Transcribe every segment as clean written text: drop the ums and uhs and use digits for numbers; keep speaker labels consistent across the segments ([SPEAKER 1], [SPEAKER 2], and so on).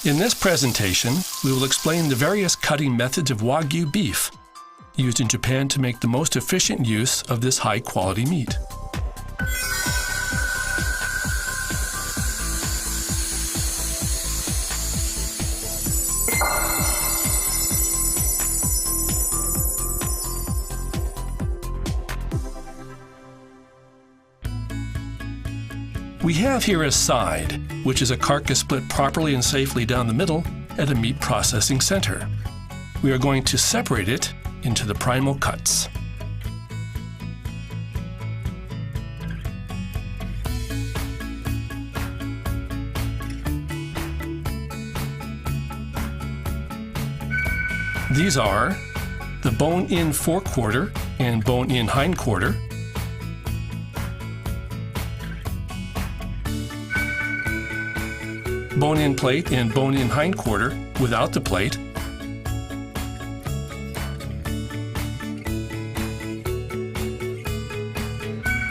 [SPEAKER 1] In this presentation, we will explain the various cutting methods of Wagyu beef, used in Japan to make the most efficient use of this high-quality meat. We have here a side, which is a carcass split properly and safely down the middle at a meat processing center. We are going to separate it into the primal cuts. These are the bone-in forequarter and bone-in hindquarter, bone-in plate and bone-in hindquarter without the plate,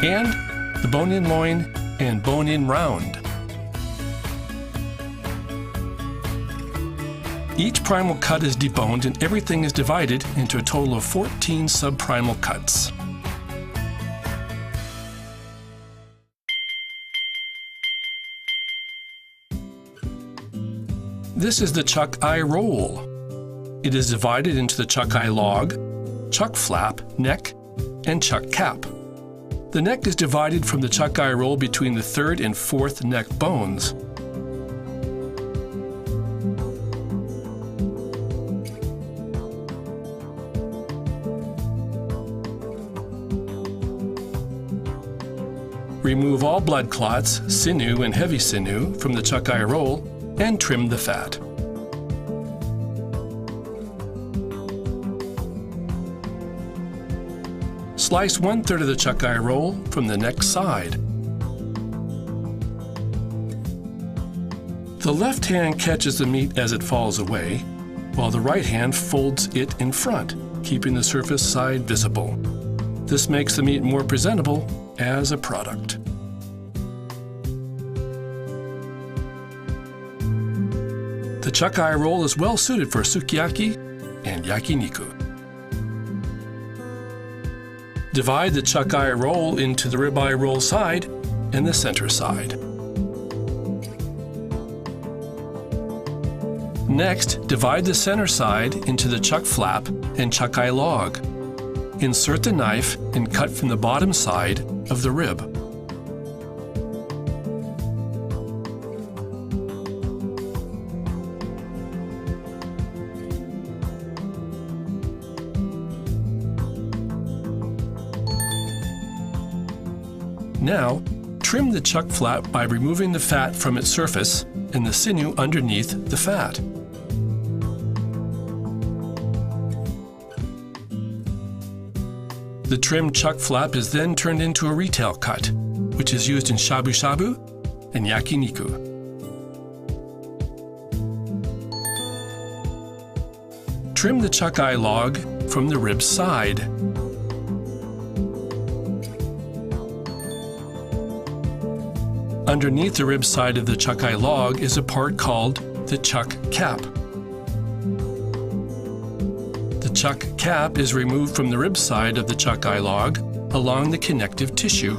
[SPEAKER 1] and the bone-in loin and bone-in round. Each primal cut is deboned and everything is divided into a total of 14 subprimal cuts. This is the chuck eye roll. It is divided into the chuck eye log, chuck flap, neck, and chuck cap. The neck is divided from the chuck eye roll between the third and fourth neck bones. Remove all blood clots, sinew and heavy sinew from the chuck eye roll and trim the fat. Slice 1/3 of the chuck eye roll from the neck side. The left hand catches the meat as it falls away, while the right hand folds it in front, keeping the surface side visible. This makes the meat more presentable as a product. The chuck eye roll is well suited for sukiyaki and yakiniku. Divide the chuck eye roll into the ribeye roll side and the center side. Next, divide the center side into the chuck flap and chuck eye log. Insert the knife and cut from the bottom side of the rib. Now, trim the chuck flap by removing the fat from its surface and the sinew underneath the fat. The trimmed chuck flap is then turned into a retail cut, which is used in shabu-shabu and yakiniku. Trim the chuck eye log from the rib side. Underneath the rib side of the chuck eye log is a part called the chuck cap. The chuck cap is removed from the rib side of the chuck eye log along the connective tissue.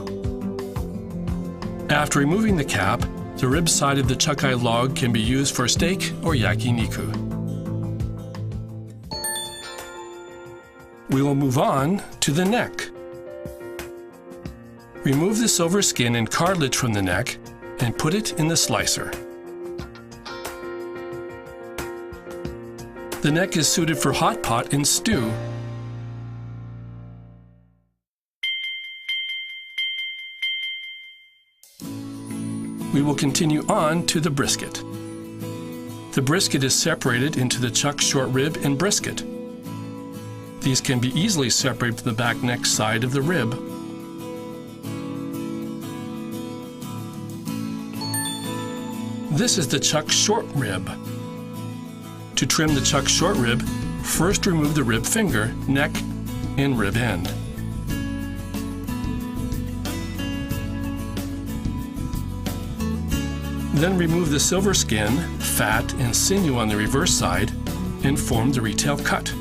[SPEAKER 1] After removing the cap, the rib side of the chuck eye log can be used for steak or yakiniku. We will move on to the neck. Remove the silver skin and cartilage from the neck and put it in the slicer. The neck is suited for hot pot and stew. We will continue on to the brisket. The brisket is separated into the chuck short rib and brisket. These can be easily separated from the back neck side of the rib. This is the chuck short rib. To trim the chuck short rib, first remove the rib finger, neck, and rib end. Then remove the silver skin, fat, and sinew on the reverse side and form the retail cut.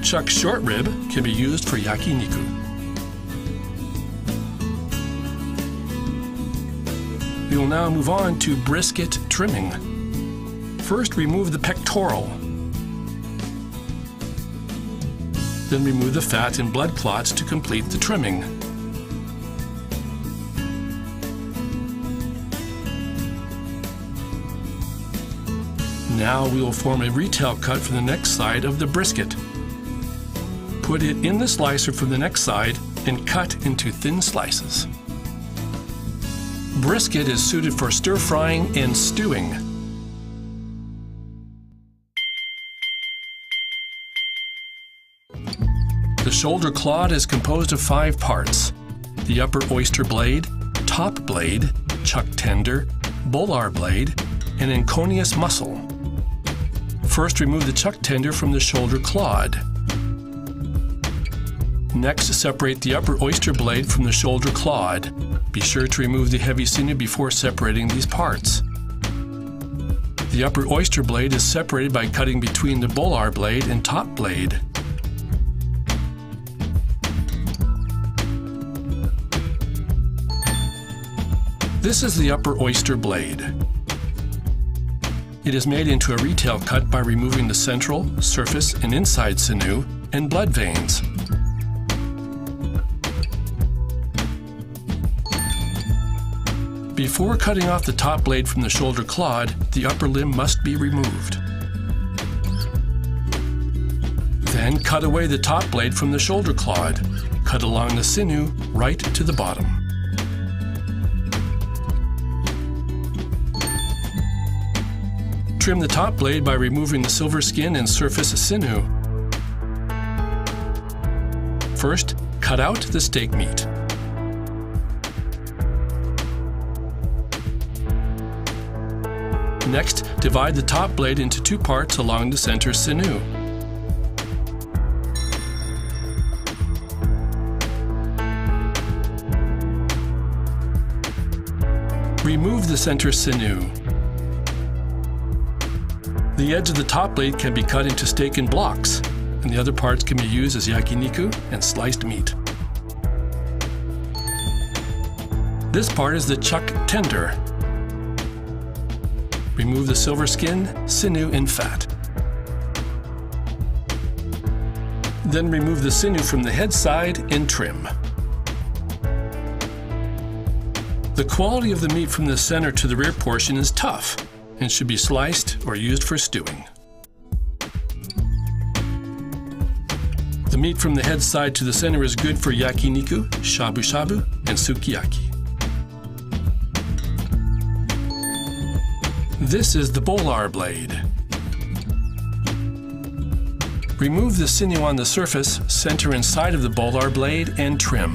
[SPEAKER 1] Chuck short rib can be used for yakiniku. We will now move on to brisket trimming. First, remove the pectoral. Then remove the fat and blood clots to complete the trimming. Now we will form a retail cut for the neck side of the brisket. Put it in the slicer from the neck side and cut into thin slices. Brisket is suited for stir-frying and stewing. The shoulder clod is composed of 5 parts: the upper oyster blade, top blade, chuck tender, volar blade, and enconius muscle. First, remove the chuck tender from the shoulder clod. Next, separate the upper oyster blade from the shoulder clod. Be sure to remove the heavy sinew before separating these parts. The upper oyster blade is separated by cutting between the volar blade and top blade. This is the upper oyster blade. It is made into a retail cut by removing the central, surface, and inside sinew and blood veins. Before cutting off the top blade from the shoulder clod, the upper limb must be removed. Then cut away the top blade from the shoulder clod. Cut along the sinew right to the bottom. Trim the top blade by removing the silver skin and surface sinew. First, cut out the steak meat. Next, divide the top blade into 2 parts along the center sinew. Remove the center sinew. The edge of the top blade can be cut into steak in blocks, and the other parts can be used as yakiniku and sliced meat. This part is the chuck tender. Remove the silver skin, sinew, and fat. Then remove the sinew from the head side and trim. The quality of the meat from the center to the rear portion is tough and should be sliced or used for stewing. The meat from the head side to the center is good for yakiniku, shabu-shabu, and sukiyaki. This is the volar blade. Remove the sinew on the surface, center inside of the volar blade, and trim.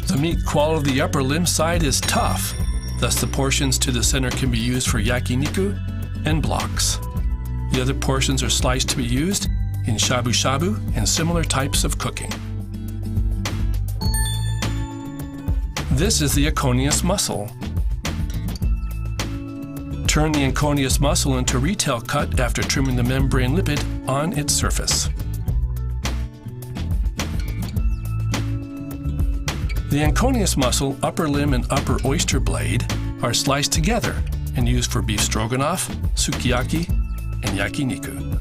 [SPEAKER 1] The meat quality of the upper limb side is tough, thus the portions to the center can be used for yakiniku and blocks. The other portions are sliced to be used in shabu-shabu and similar types of cooking. This is the enconius muscle. Turn the enconius muscle into a retail cut after trimming the membrane lipid on its surface. The enconius muscle, upper limb, and upper oyster blade are sliced together and used for beef stroganoff, sukiyaki, and yakiniku.